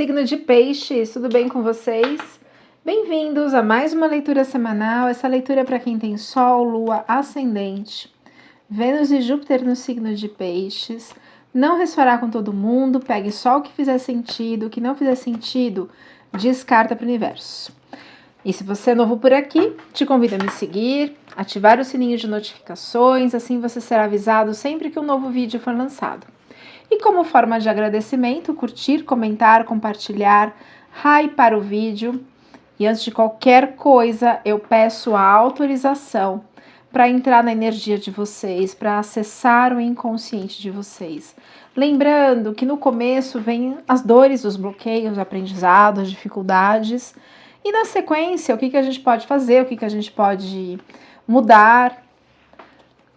Signo de Peixes, tudo bem com vocês? Bem-vindos a mais uma leitura semanal. Essa leitura é para quem tem Sol, Lua, Ascendente, Vênus e Júpiter no signo de Peixes. Não ressoará com todo mundo, pegue só o que fizer sentido, o que não fizer sentido, descarta para o universo. E se você é novo por aqui, te convido a me seguir, ativar o sininho de notificações, assim você será avisado sempre que um novo vídeo for lançado. E como forma de agradecimento, curtir, comentar, compartilhar, hypar o vídeo. E antes de qualquer coisa, eu peço a autorização para entrar na energia de vocês, para acessar o inconsciente de vocês. Lembrando que no começo vem as dores, os bloqueios, o aprendizado, as dificuldades. E na sequência, o que a gente pode fazer, o que a gente pode mudar,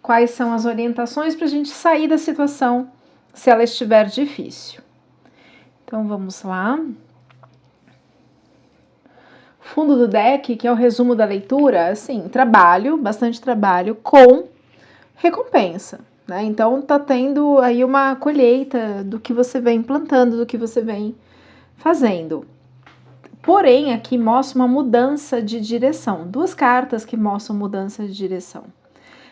quais são as orientações para a gente sair da situação se ela estiver difícil. Então vamos lá. Fundo do deck, que é o resumo da leitura, assim, trabalho, bastante trabalho com recompensa, né? Então tá tendo aí uma colheita do que você vem plantando, do que você vem fazendo. Porém, aqui mostra uma mudança de direção. Duas cartas que mostram mudança de direção.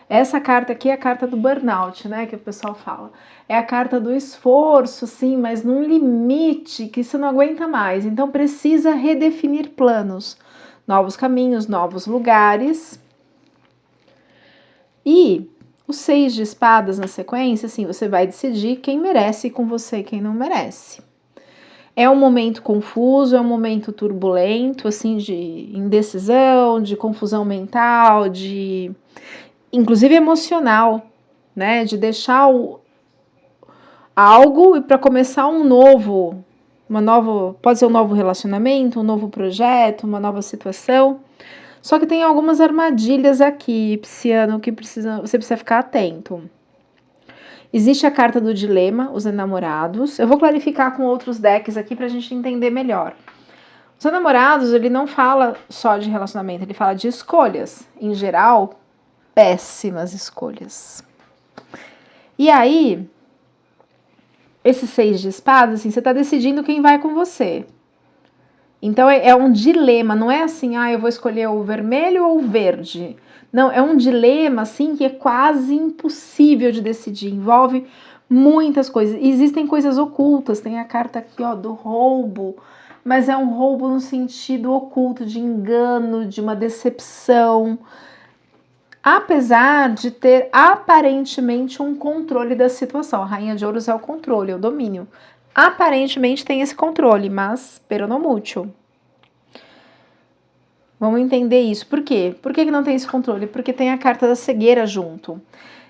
Essa carta aqui é a carta do burnout, né, que o pessoal fala. É a carta do esforço, sim, mas num limite que você não aguenta mais. Então precisa redefinir planos, novos caminhos, novos lugares. E o 6 de espadas na sequência, assim, você vai decidir quem merece com você e quem não merece. É um momento confuso, é um momento turbulento, assim, de indecisão, de confusão mental, de inclusive emocional, né, de deixar algo e para começar pode ser um novo relacionamento, um novo projeto, uma nova situação. Só que tem algumas armadilhas aqui, Pisciano, que você precisa ficar atento. Existe a carta do dilema, os enamorados. Eu vou clarificar com outros decks aqui para a gente entender melhor. Os enamorados, ele não fala só de relacionamento, ele fala de escolhas. Em geral, péssimas escolhas. E aí, esse 6 de espadas, assim, você tá decidindo quem vai com você. Então é um dilema, não é assim, eu vou escolher o vermelho ou o verde. Não, é um dilema, assim, que é quase impossível de decidir, envolve muitas coisas. Existem coisas ocultas, tem a carta aqui, ó, do roubo, mas é um roubo no sentido oculto, de engano, de uma decepção, apesar de ter aparentemente um controle da situação. A Rainha de Ouros é o controle, é o domínio. Aparentemente tem esse controle, mas pero no mucho. Vamos entender isso. Por quê? Por que não tem esse controle? Porque tem a carta da cegueira junto.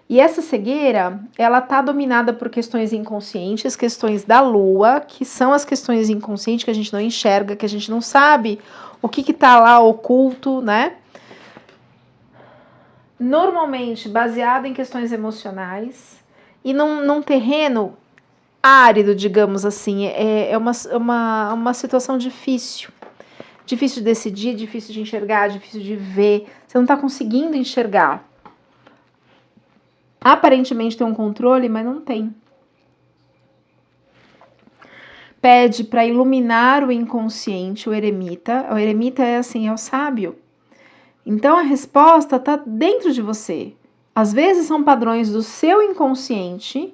E essa cegueira, ela tá dominada por questões inconscientes, questões da lua, que são as questões inconscientes que a gente não enxerga, que a gente não sabe o que tá lá oculto, né? Normalmente baseado em questões emocionais e num terreno árido, digamos assim, é uma situação difícil de decidir, difícil de enxergar, difícil de ver, você não está conseguindo enxergar. Aparentemente tem um controle, mas não tem. Pede para iluminar o inconsciente, o eremita é assim, é o sábio. Então a resposta está dentro de você. Às vezes são padrões do seu inconsciente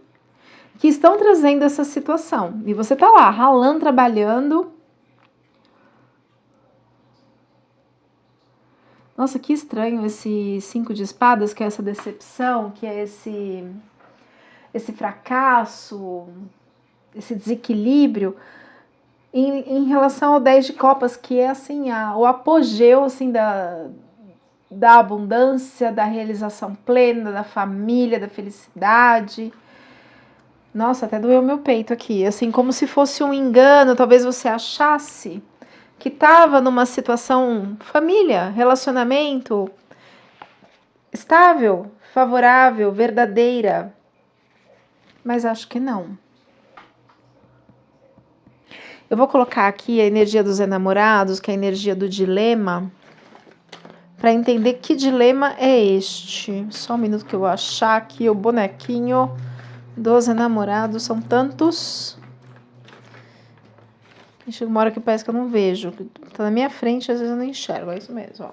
que estão trazendo essa situação. E você está lá, ralando, trabalhando. Nossa, que estranho esse 5 de espadas, que é essa decepção, que é esse fracasso, esse desequilíbrio. Em relação ao 10 de copas, que é assim, o apogeu assim, da abundância, da realização plena, da família, da felicidade. Nossa, até doeu meu peito aqui. Assim, como se fosse um engano, talvez você achasse que estava numa situação família, relacionamento estável, favorável, verdadeira. Mas acho que não. Eu vou colocar aqui a energia dos enamorados, que é a energia do dilema, para entender que dilema é este. Só um minuto que eu vou achar aqui o bonequinho dos enamorados. São tantos. Chega uma hora que parece que eu não vejo. Tá na minha frente, às vezes eu não enxergo. É isso mesmo, ó.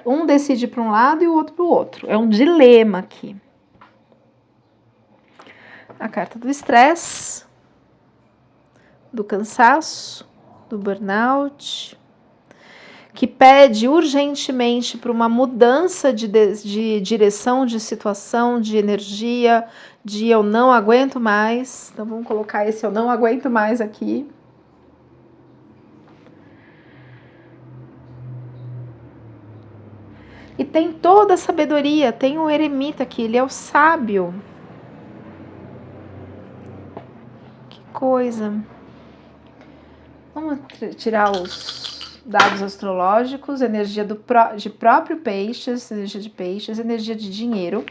Um decide para um lado e o outro para o outro. É um dilema aqui. A carta do estresse, do cansaço, do burnout, que pede urgentemente para uma mudança de direção, de situação, de energia, de eu não aguento mais. Então vamos colocar esse eu não aguento mais aqui. E tem toda a sabedoria, tem um eremita aqui, ele é o sábio. Que coisa. Vamos tirar os dados astrológicos, energia de próprio peixes, energia de peixes, energia de dinheiro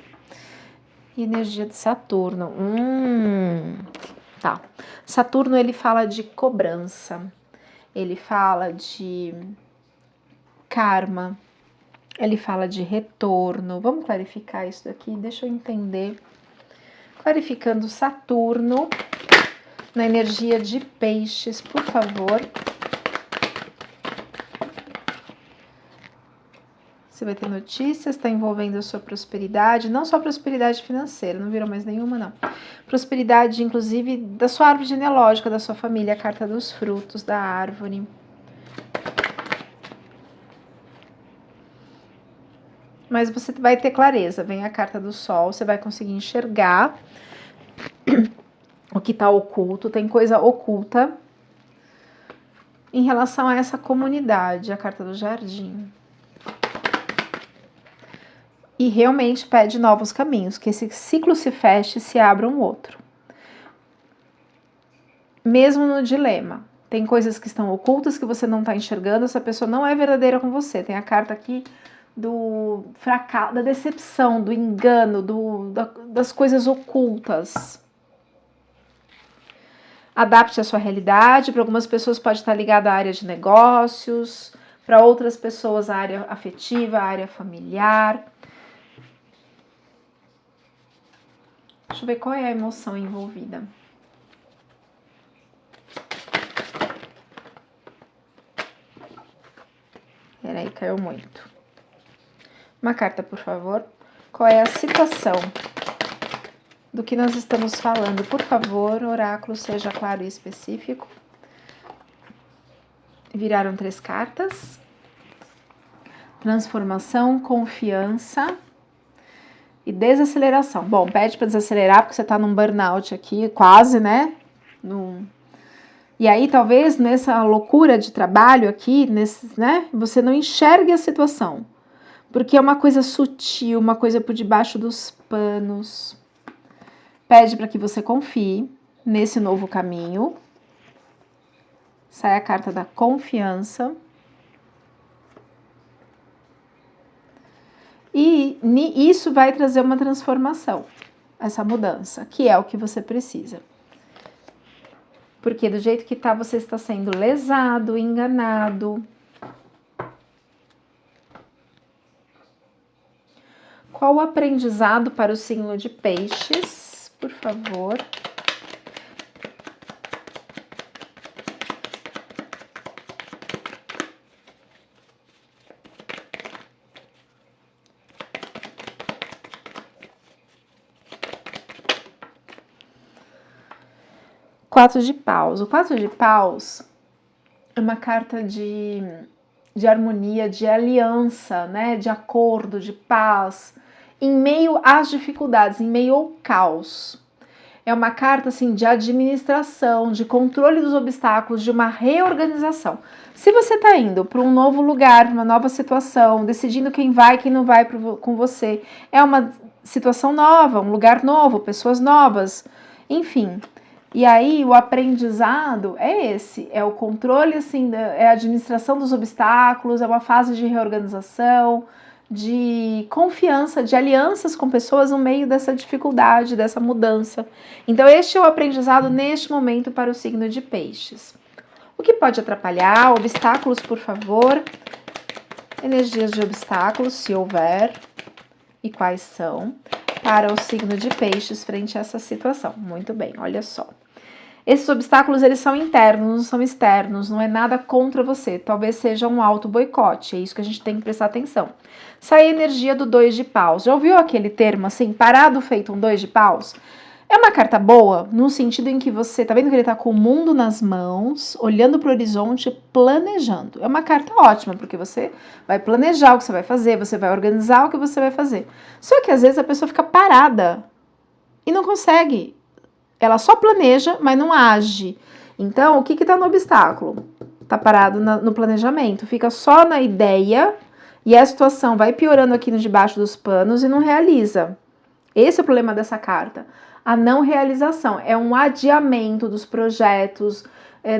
e energia de Saturno. Tá. Saturno, ele fala de cobrança, ele fala de karma, ele fala de retorno. Vamos clarificar isso daqui, deixa eu entender. Clarificando Saturno na energia de peixes, por favor. Você vai ter notícias, está envolvendo a sua prosperidade, não só prosperidade financeira, não virou mais nenhuma, não. Prosperidade, inclusive, da sua árvore genealógica, da sua família, a carta dos frutos, da árvore. Mas você vai ter clareza, vem a carta do sol, você vai conseguir enxergar o que está oculto, tem coisa oculta em relação a essa comunidade, a carta do jardim. E realmente pede novos caminhos, que esse ciclo se feche e se abra um outro. Mesmo no dilema, tem coisas que estão ocultas que você não está enxergando, essa pessoa não é verdadeira com você. Tem a carta aqui do fracasso, da decepção, do engano, das coisas ocultas. Adapte a sua realidade. Para algumas pessoas pode estar ligado à área de negócios, para outras pessoas a área afetiva, a área familiar. Deixa eu ver qual é a emoção envolvida. Peraí, caiu muito. Uma carta, por favor. Qual é a situação do que nós estamos falando? Por favor, oráculo, seja claro e específico. Viraram 3 cartas. Transformação, confiança e desaceleração. Bom, pede para desacelerar porque você está num burnout aqui, quase, né? E aí, talvez, nessa loucura de trabalho aqui, né? Você não enxergue a situação. Porque é uma coisa sutil, uma coisa por debaixo dos panos. Pede para que você confie nesse novo caminho. Sai a carta da confiança. E isso vai trazer uma transformação, essa mudança, que é o que você precisa. Porque do jeito que tá, você está sendo lesado, enganado. Qual o aprendizado para o signo de peixes, por favor? Quatro de paus. O 4 de paus é uma carta de harmonia, de aliança, né? De acordo, de paz, em meio às dificuldades, em meio ao caos. É uma carta assim de administração, de controle dos obstáculos, de uma reorganização. Se você está indo para um novo lugar, uma nova situação, decidindo quem vai, quem não vai com você, é uma situação nova, um lugar novo, pessoas novas, enfim. E aí o aprendizado é esse, é o controle, assim, é a administração dos obstáculos, é uma fase de reorganização, de confiança, de alianças com pessoas no meio dessa dificuldade, dessa mudança. Então este é o aprendizado neste momento para o signo de peixes. O que pode atrapalhar? Obstáculos, por favor. Energias de obstáculos, se houver, e quais são, para o signo de peixes frente a essa situação. Muito bem, olha só. Esses obstáculos, eles são internos, não são externos, não é nada contra você. Talvez seja um auto-boicote, é isso que a gente tem que prestar atenção. Sai a energia do 2 de paus. Já ouviu aquele termo assim, parado feito um 2 de paus? É uma carta boa no sentido em que você, tá vendo que ele tá com o mundo nas mãos, olhando para o horizonte, planejando. É uma carta ótima, porque você vai planejar o que você vai fazer, você vai organizar o que você vai fazer. Só que às vezes a pessoa fica parada e não consegue. Ela só planeja, mas não age. Então, o que que tá no obstáculo? Tá parado no planejamento, fica só na ideia e a situação vai piorando aqui no debaixo dos panos e não realiza. Esse é o problema dessa carta. A não realização é um adiamento dos projetos,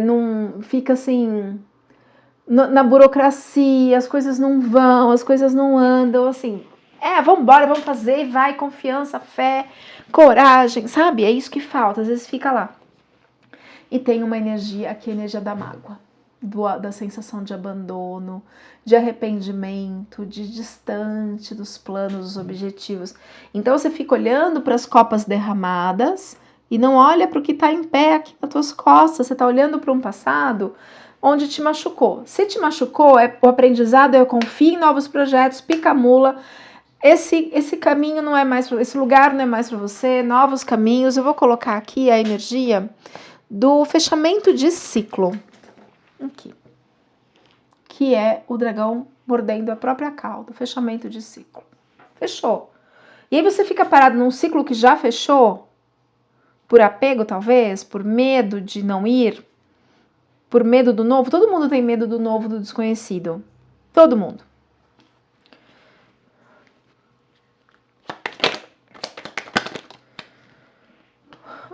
não fica assim na burocracia, as coisas não vão, as coisas não andam, assim. Vamos embora, vamos fazer, vai, confiança, fé, coragem, sabe? É isso que falta, às vezes fica lá. E tem uma energia, aqui a energia da mágoa, da sensação de abandono, de arrependimento, de distante dos planos, dos objetivos. Então você fica olhando para as copas derramadas e não olha para o que está em pé aqui nas tuas costas. Você está olhando para um passado onde te machucou. Se te machucou, o aprendizado é: eu confio em novos projetos, pica a mula. Esse caminho não é mais, esse lugar não é mais para você, novos caminhos. Eu vou colocar aqui a energia do fechamento de ciclo. Aqui. Que é o dragão mordendo a própria cauda, fechamento de ciclo. Fechou. E aí você fica parado num ciclo que já fechou, por apego talvez, por medo de não ir, por medo do novo. Todo mundo tem medo do novo, do desconhecido. Todo mundo.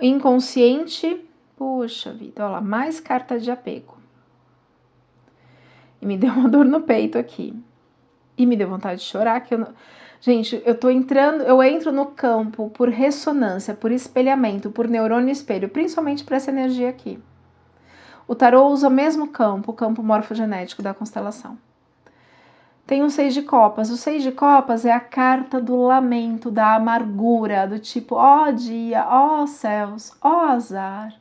Inconsciente, puxa vida, olha lá, mais carta de apego. E me deu uma dor no peito aqui. E me deu vontade de chorar, que eu não... Gente, eu entro no campo por ressonância, por espelhamento, por neurônio espelho, principalmente para essa energia aqui. O tarô usa o mesmo campo, o campo morfogenético da constelação. Tem um 6 de copas. O 6 de copas é a carta do lamento, da amargura, do tipo, ó dia, ó céus, ó azar.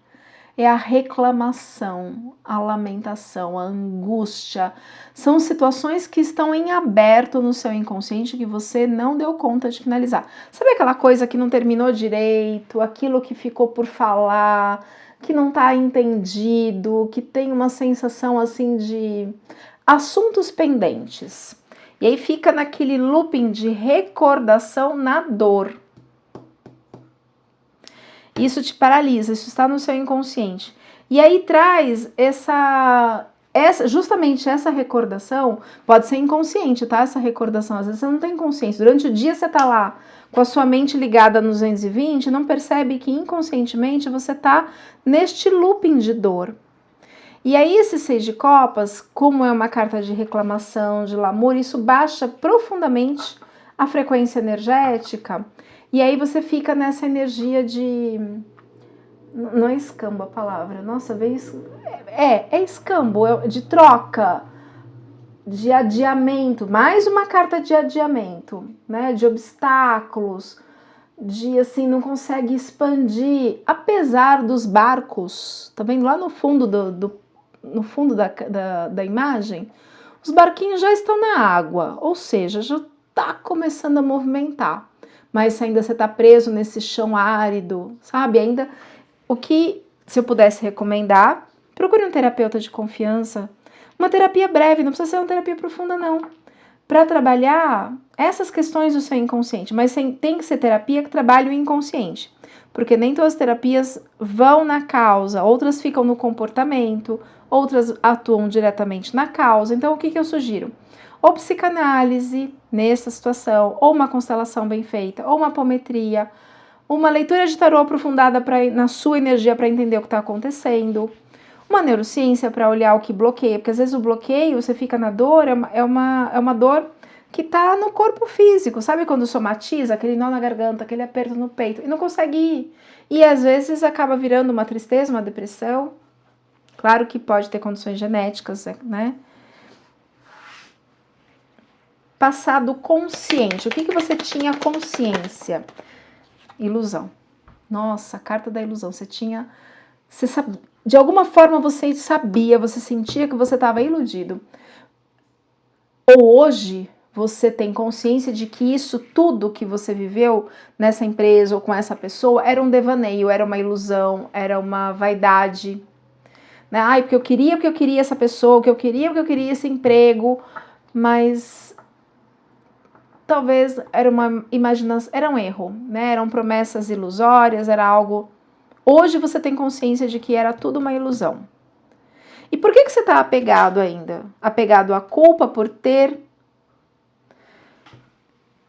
É a reclamação, a lamentação, a angústia. São situações que estão em aberto no seu inconsciente que você não deu conta de finalizar. Sabe aquela coisa que não terminou direito, aquilo que ficou por falar, que não está entendido, que tem uma sensação assim de assuntos pendentes. E aí fica naquele looping de recordação na dor. Isso te paralisa, isso está no seu inconsciente. E aí traz justamente essa recordação, pode ser inconsciente, tá? Essa recordação, às vezes você não tem consciência. Durante o dia você tá lá com a sua mente ligada no 220, não percebe que inconscientemente você tá neste looping de dor. E aí esse 6 de copas, como é uma carta de reclamação, de lamúria, isso baixa profundamente a frequência energética. E aí você fica nessa energia de... Não é escambo a palavra. Nossa, veio... É escambo, de troca, de adiamento. Mais uma carta de adiamento, né? De obstáculos, de assim, não consegue expandir. Apesar dos barcos, tá vendo lá no fundo no fundo da imagem? Os barquinhos já estão na água, ou seja, já tá começando a movimentar. Mas ainda você tá preso nesse chão árido, sabe? Ainda, o que, se eu pudesse recomendar, procure um terapeuta de confiança. Uma terapia breve, não precisa ser uma terapia profunda, não. Para trabalhar essas questões do seu inconsciente. Mas tem que ser terapia que trabalhe o inconsciente. Porque nem todas as terapias vão na causa. Outras ficam no comportamento, outras atuam diretamente na causa. Então, o que eu sugiro? Ou psicanálise nessa situação, ou uma constelação bem feita, ou uma apometria, uma leitura de tarô aprofundada na sua energia para entender o que está acontecendo, uma neurociência para olhar o que bloqueia, porque às vezes o bloqueio, você fica na dor, é uma dor que está no corpo físico, sabe quando somatiza, aquele nó na garganta, aquele aperto no peito, e não consegue ir, e às vezes acaba virando uma tristeza, uma depressão. Claro que pode ter condições genéticas, né? Passado consciente. O que você tinha consciência? Ilusão. Nossa, a carta da ilusão. Você tinha De alguma forma você sabia, você sentia que você estava iludido. Ou hoje você tem consciência de que isso tudo que você viveu nessa empresa ou com essa pessoa era um devaneio, era uma ilusão, era uma vaidade. Né? Ai, porque eu queria essa pessoa, porque eu queria esse emprego, mas talvez era uma imaginação, era um erro, né? Eram promessas ilusórias, era algo. Hoje você tem consciência de que era tudo uma ilusão. E por que você está apegado ainda? Apegado à culpa por ter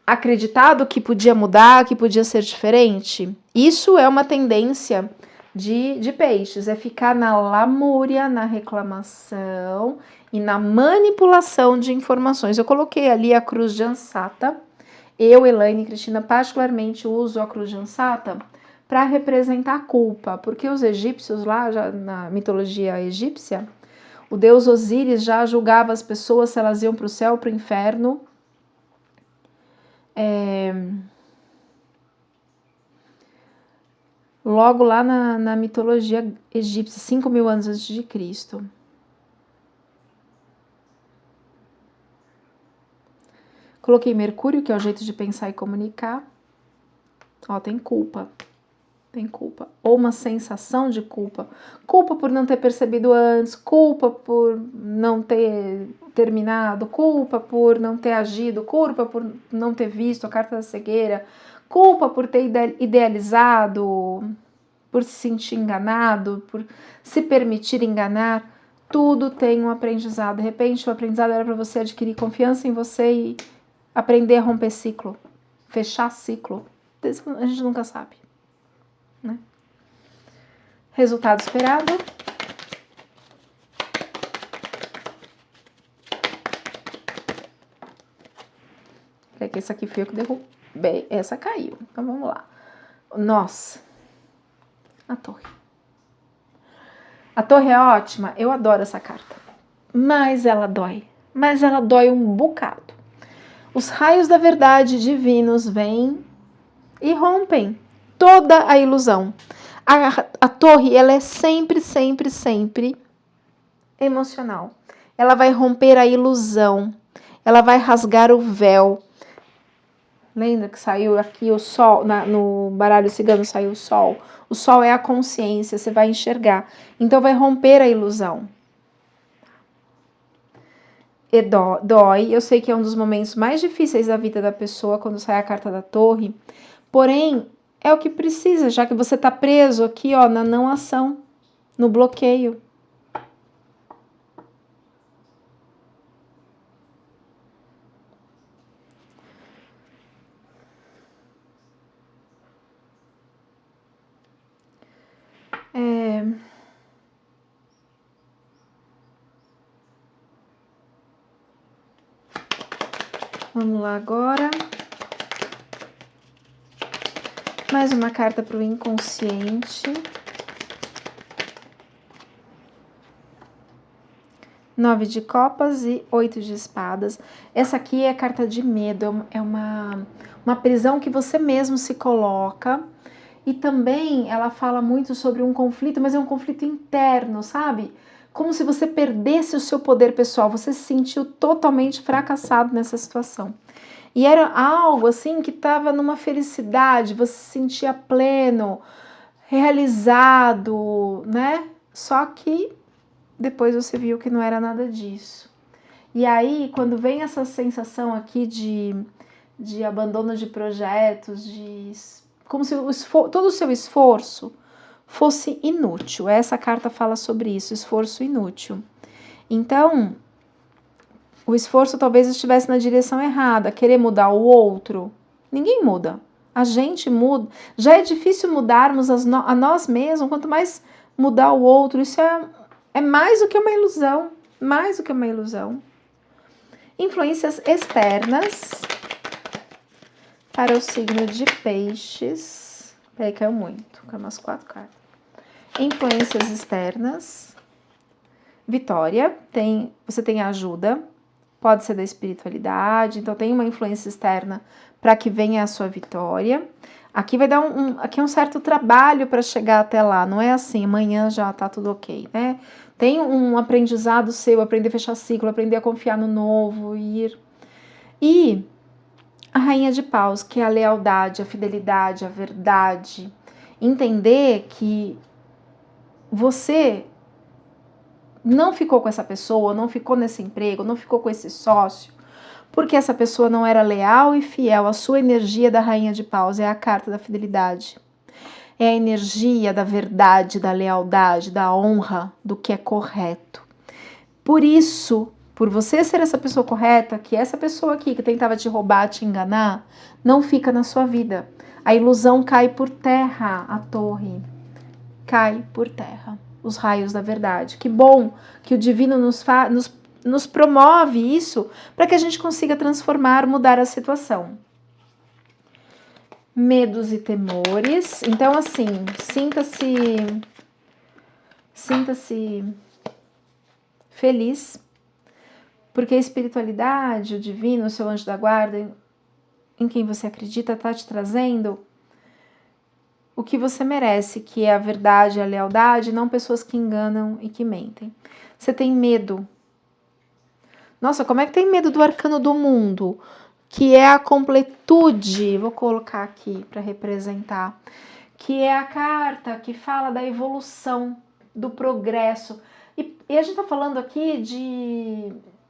acreditado que podia mudar, que podia ser diferente? Isso é uma tendência de peixes, é ficar na lamúria, na reclamação e na manipulação de informações. Eu coloquei ali a cruz de Ansata. Eu, Elaine e Cristina, particularmente uso a cruz de Ansata para representar a culpa, porque os egípcios lá, já na mitologia egípcia, o deus Osíris já julgava as pessoas se elas iam para o céu ou para o inferno. Logo lá na mitologia egípcia, 5.000 anos antes de Cristo. Coloquei Mercúrio, que é o jeito de pensar e comunicar. Ó, tem culpa. Tem culpa. Ou uma sensação de culpa. Culpa por não ter percebido antes, culpa por não ter terminado, culpa por não ter agido, culpa por não ter visto a carta da cegueira, culpa por ter idealizado, por se sentir enganado, por se permitir enganar. Tudo tem um aprendizado. De repente, o aprendizado era para você adquirir confiança em você e aprender a romper ciclo, fechar ciclo. A gente nunca sabe, né? Resultado esperado. É que essa aqui foi eu que derrubei. Essa caiu. Então vamos lá. Nossa. A torre. A torre é ótima. Eu adoro essa carta. Mas ela dói. Mas ela dói um bocado. Os raios da verdade divinos vêm e rompem toda a ilusão. A torre, ela é sempre, sempre, sempre emocional. Ela vai romper a ilusão. Ela vai rasgar o véu. Lembra que saiu aqui o sol, no baralho cigano saiu o sol. O sol é a consciência, você vai enxergar. Então vai romper a ilusão. E dói, eu sei que é um dos momentos mais difíceis da vida da pessoa quando sai a carta da torre. Porém, é o que precisa, já que você está preso aqui, ó, na não ação, no bloqueio. Vamos lá agora. Mais uma carta para o inconsciente. 9 de copas e 8 de espadas. Essa aqui é carta de medo, é uma prisão que você mesmo se coloca. E também ela fala muito sobre um conflito, mas é um conflito interno, sabe? Como se você perdesse o seu poder pessoal, você se sentiu totalmente fracassado nessa situação. E era algo assim que estava numa felicidade, você se sentia pleno, realizado, né? Só que depois você viu que não era nada disso. E aí, quando vem essa sensação aqui de abandono de projetos, como se todo o seu esforço fosse inútil. Essa carta fala sobre isso, esforço inútil. Então, o esforço talvez estivesse na direção errada, querer mudar o outro. Ninguém muda. A gente muda. Já é difícil mudarmos a nós mesmos, quanto mais mudar o outro. Isso é mais do que uma ilusão. Mais do que uma ilusão. Influências externas para o signo de peixes. Peraí, caiu muito. Caiu umas 4 cartas. Influências externas. Vitória. Você tem ajuda. pode ser da espiritualidade, então tem uma influência externa para que venha a sua vitória. Aqui vai dar aqui um certo trabalho para chegar até lá, não é assim, amanhã já tá tudo ok, né? Tem um aprendizado seu, aprender a fechar ciclo, aprender a confiar no novo, ir. E a Rainha de Paus, que é a lealdade, a fidelidade, a verdade. Entender que você não ficou com essa pessoa, não ficou nesse emprego, não ficou com esse sócio, porque essa pessoa não era leal e fiel. A sua energia da Rainha de Paus é a carta da fidelidade. É a energia da verdade, da lealdade, da honra, do que é correto. Por isso, por você ser essa pessoa correta, que essa pessoa aqui que tentava te roubar, te enganar, não fica na sua vida. A ilusão cai por terra, a torre cai por terra. Os raios da verdade. Que bom que o divino nos promove isso para que a gente consiga transformar, mudar a situação. Medos e temores. Então, assim, sinta-se feliz, porque a espiritualidade, o divino, o seu anjo da guarda, em quem você acredita, está te trazendo o que você merece, que é a verdade, a lealdade, não pessoas que enganam e que mentem. Você tem medo. Nossa, como é que tem medo do arcano do mundo? Que é a completude, vou colocar aqui para representar, que é a carta que fala da evolução, do progresso. E a gente está falando aqui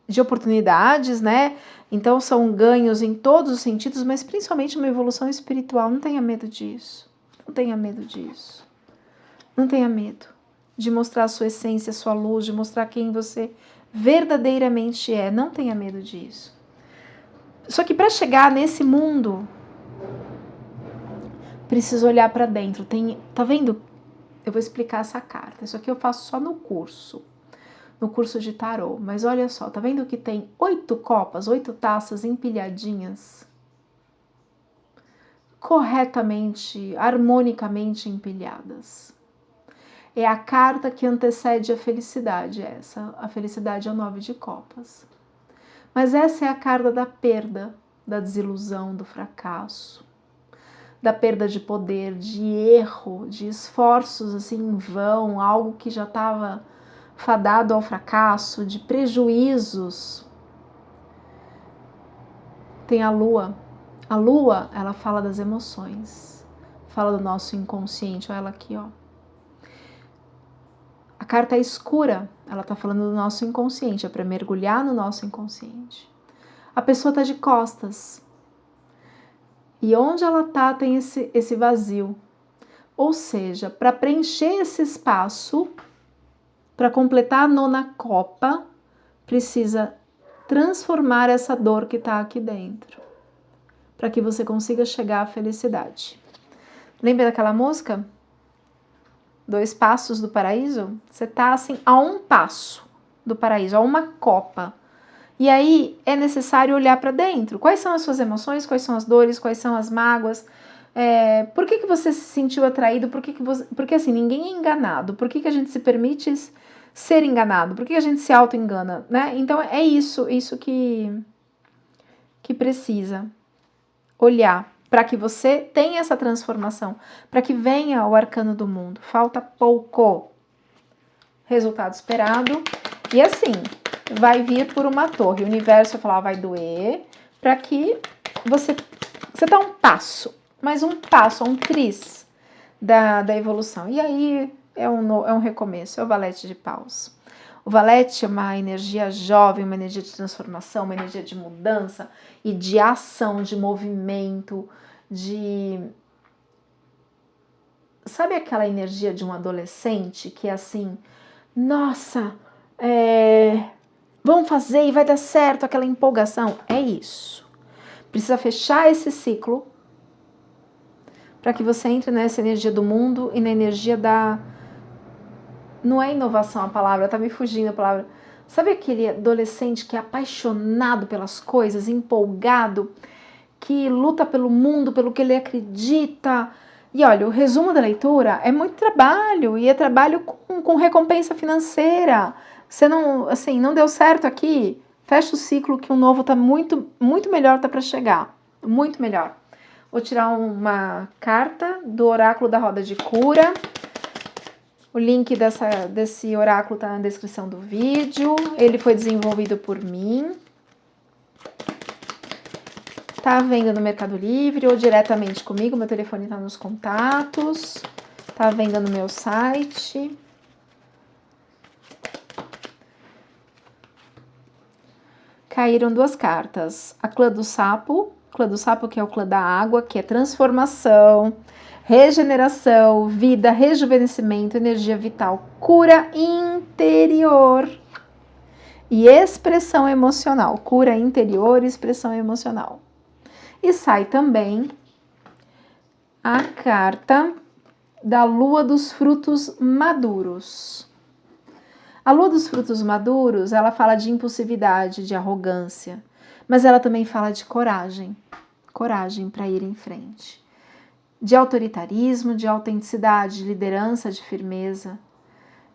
de oportunidades, né? Então são ganhos em todos os sentidos, mas principalmente uma evolução espiritual. Não tenha medo disso. Não tenha medo disso. Não tenha medo de mostrar a sua essência, a sua luz, de mostrar quem você verdadeiramente é. Não tenha medo disso. Só que para chegar nesse mundo, precisa olhar para dentro. Tá vendo? Eu vou explicar essa carta. Isso aqui eu faço só no curso de tarô. Mas olha só, tá vendo que tem 8 copas, 8 taças empilhadinhas? Corretamente, harmonicamente empilhadas. É a carta que antecede a felicidade, essa. A felicidade é o 9 de copas. Mas essa é a carta da perda, da desilusão, do fracasso, da perda de poder, de erro, de esforços assim em vão, algo que já estava fadado ao fracasso, de prejuízos. Tem a lua. A lua, ela fala das emoções, fala do nosso inconsciente. Olha ela aqui, ó. A carta é escura, ela tá falando do nosso inconsciente, é para mergulhar no nosso inconsciente. A pessoa tá de costas. E onde ela tá tem esse vazio. Ou seja, para preencher esse espaço, para completar a 9ª copa, precisa transformar essa dor que tá aqui dentro, para que você consiga chegar à felicidade. Lembra daquela música? 2 passos do paraíso? Você tá assim a 1 passo do paraíso, a 1 copa. E aí é necessário olhar para dentro. Quais são as suas emoções? Quais são as dores? Quais são as mágoas? Por que você se sentiu atraído? Porque assim, ninguém é enganado. Por que a gente se permite ser enganado? Por que a gente se auto-engana? Né? Então é isso que precisa olhar para que você tenha essa transformação, para que venha o arcano do mundo. Falta pouco. Resultado esperado. E assim, vai vir por uma torre. O universo vai falar, vai doer, para que você dá um passo, mais um passo, um tris da evolução. E aí é um recomeço, é o valete de paus. O valete é uma energia jovem, uma energia de transformação, uma energia de mudança e de ação, de movimento, Sabe aquela energia de um adolescente que é assim, nossa, vamos fazer e vai dar certo, aquela empolgação? É isso. Precisa fechar esse ciclo para que você entre nessa energia do mundo e na energia da... Não é inovação a palavra, tá me fugindo a palavra. Sabe aquele adolescente que é apaixonado pelas coisas, empolgado, que luta pelo mundo, pelo que ele acredita? E olha, o resumo da leitura é muito trabalho, e é trabalho com recompensa financeira. Você não deu certo aqui? Fecha o ciclo que um novo tá muito melhor, tá para chegar. Muito melhor. Vou tirar uma carta do oráculo da roda de cura. O link desse oráculo tá na descrição do vídeo. Ele foi desenvolvido por mim. Tá à venda no Mercado Livre ou diretamente comigo. Meu telefone tá nos contatos. Tá à venda no meu site. Caíram duas cartas. A clã do sapo que é o clã da água, que é transformação, regeneração, vida, rejuvenescimento, energia vital, cura interior e expressão emocional. Cura interior e expressão emocional. E sai também a carta da lua dos frutos maduros. A lua dos frutos maduros, ela fala de impulsividade, de arrogância, mas ela também fala de coragem. Coragem para ir em frente. De autoritarismo, de autenticidade, de liderança, de firmeza,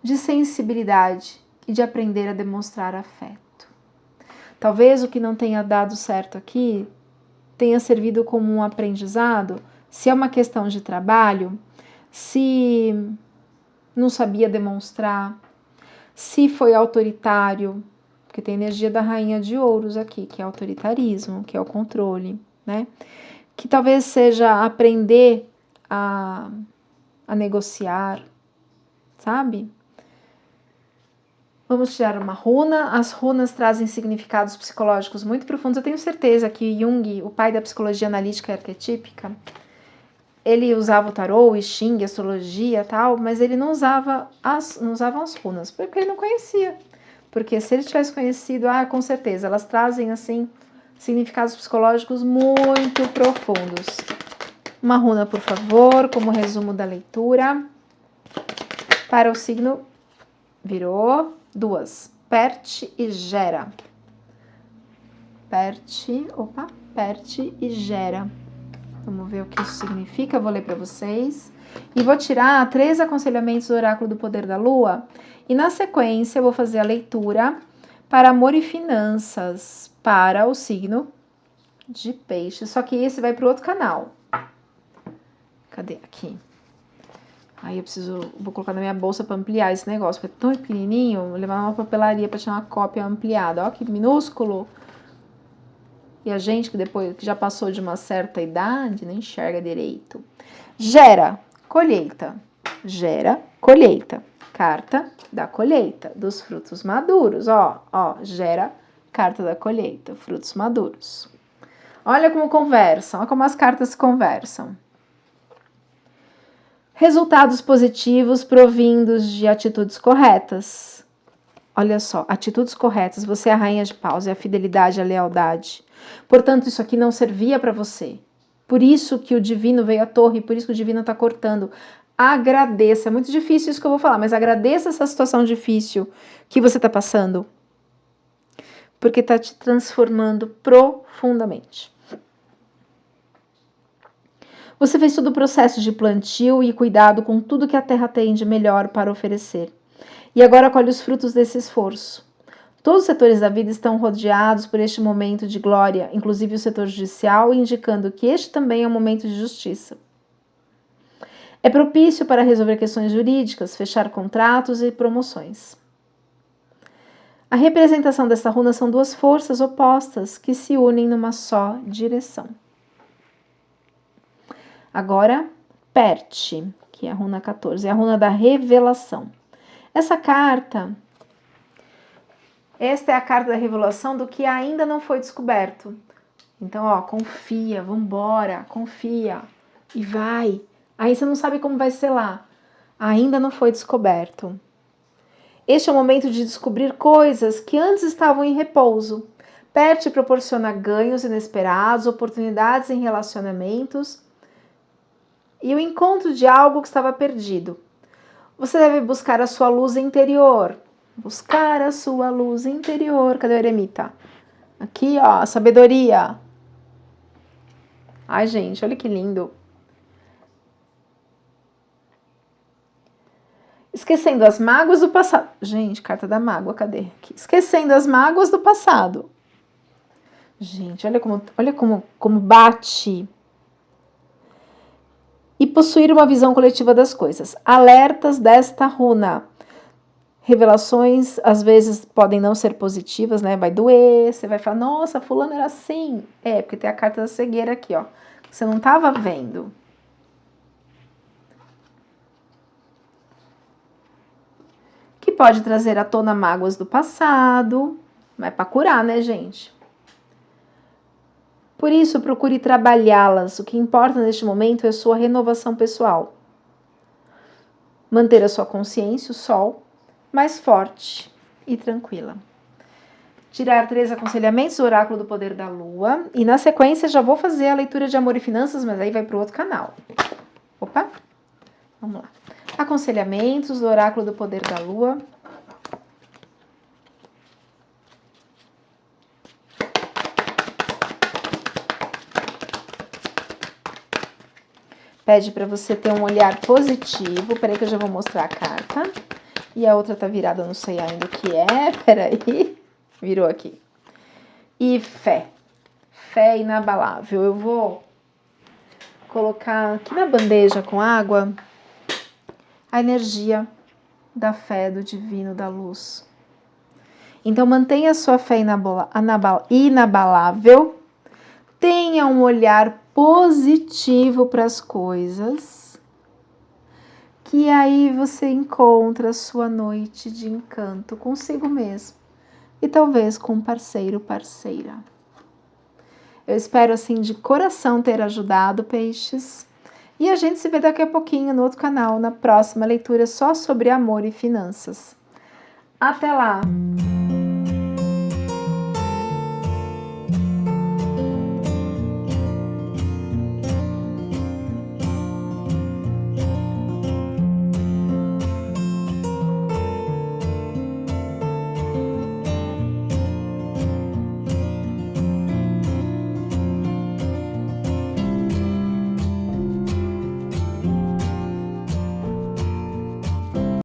de sensibilidade e de aprender a demonstrar afeto. Talvez o que não tenha dado certo aqui tenha servido como um aprendizado, se é uma questão de trabalho, se não sabia demonstrar, se foi autoritário, porque tem energia da rainha de ouros aqui, que é autoritarismo, que é o controle, né? Que talvez seja aprender a negociar, sabe? Vamos tirar uma runa. As runas trazem significados psicológicos muito profundos. Eu tenho certeza que Jung, o pai da psicologia analítica e arquetípica, ele usava o tarô, o I Ching, a astrologia e tal, mas ele não usava as runas, porque ele não conhecia. Porque se ele tivesse conhecido, com certeza, elas trazem, assim, significados psicológicos muito profundos. Uma runa, por favor, como resumo da leitura. Para o signo, virou duas. Perte e Gera. Perte e Gera. Vamos ver o que isso significa, eu vou ler para vocês. E vou tirar 3 aconselhamentos do oráculo do poder da lua. E na sequência eu vou fazer a leitura para amor e finanças para o signo de peixe. Só que esse vai para o outro canal. Cadê? Aqui. Aí vou colocar na minha bolsa para ampliar esse negócio, porque é tão pequenininho, vou levar numa papelaria para tirar uma cópia ampliada. Ó que minúsculo. E a gente que depois que já passou de uma certa idade, não enxerga direito. Gera, colheita. Gera, colheita. Carta da colheita, dos frutos maduros. Ó, gera, carta da colheita, frutos maduros. Olha como conversam, olha como as cartas conversam. Resultados positivos provindos de atitudes corretas. Olha só, atitudes corretas. Você é a rainha de paus, é a fidelidade, a lealdade. Portanto, isso aqui não servia para você. Por isso que o divino veio à torre, por isso que o divino está cortando. Agradeça. É muito difícil isso que eu vou falar, mas agradeça essa situação difícil que você está passando. Porque está te transformando profundamente. Você fez todo o processo de plantio e cuidado com tudo que a terra tem de melhor para oferecer. E agora colhe os frutos desse esforço. Todos os setores da vida estão rodeados por este momento de glória, inclusive o setor judicial, indicando que este também é um momento de justiça. É propício para resolver questões jurídicas, fechar contratos e promoções. A representação desta runa são 2 forças opostas que se unem numa só direção. Agora, Perte, que é a runa 14, é a runa da revelação. Esta é a carta da revelação do que ainda não foi descoberto. Então, confia, vambora, confia e vai. Aí você não sabe como vai ser lá. Ainda não foi descoberto. Este é o momento de descobrir coisas que antes estavam em repouso. Perte proporciona ganhos inesperados, oportunidades em relacionamentos e o encontro de algo que estava perdido. Você deve buscar a sua luz interior. Buscar a sua luz interior. Cadê o eremita? Aqui, a sabedoria. Ai, gente, olha que lindo. Esquecendo as mágoas do passado. Gente, carta da mágoa, cadê? Aqui. Esquecendo as mágoas do passado. Gente, olha como bate. E possuir uma visão coletiva das coisas. Alertas desta runa. Revelações, às vezes, podem não ser positivas, né? Vai doer, você vai falar, nossa, fulano era assim. É, porque tem a carta da cegueira aqui, ó. Você não estava vendo. Que pode trazer à tona mágoas do passado. Mas é pra curar, né, gente? Por isso, procure trabalhá-las. O que importa neste momento é a sua renovação pessoal. Manter a sua consciência, o sol, mais forte e tranquila. Tirar 3 aconselhamentos do oráculo do poder da lua. E na sequência já vou fazer a leitura de amor e finanças, mas aí vai para o outro canal. Opa, vamos lá. Aconselhamentos do oráculo do poder da lua. Pede para você ter um olhar positivo. Peraí que eu já vou mostrar a carta. E a outra tá virada, não sei ainda o que é. Peraí. Virou aqui. E fé. Fé inabalável. Eu vou colocar aqui na bandeja com água a energia da fé, do divino, da luz. Então, mantenha a sua fé inabalável. Tenha um olhar positivo para as coisas. Que aí você encontra a sua noite de encanto consigo mesmo. E talvez com um parceiro, parceira. Eu espero, assim, de coração ter ajudado, peixes. E a gente se vê daqui a pouquinho no outro canal, na próxima leitura só sobre amor e finanças. Até lá!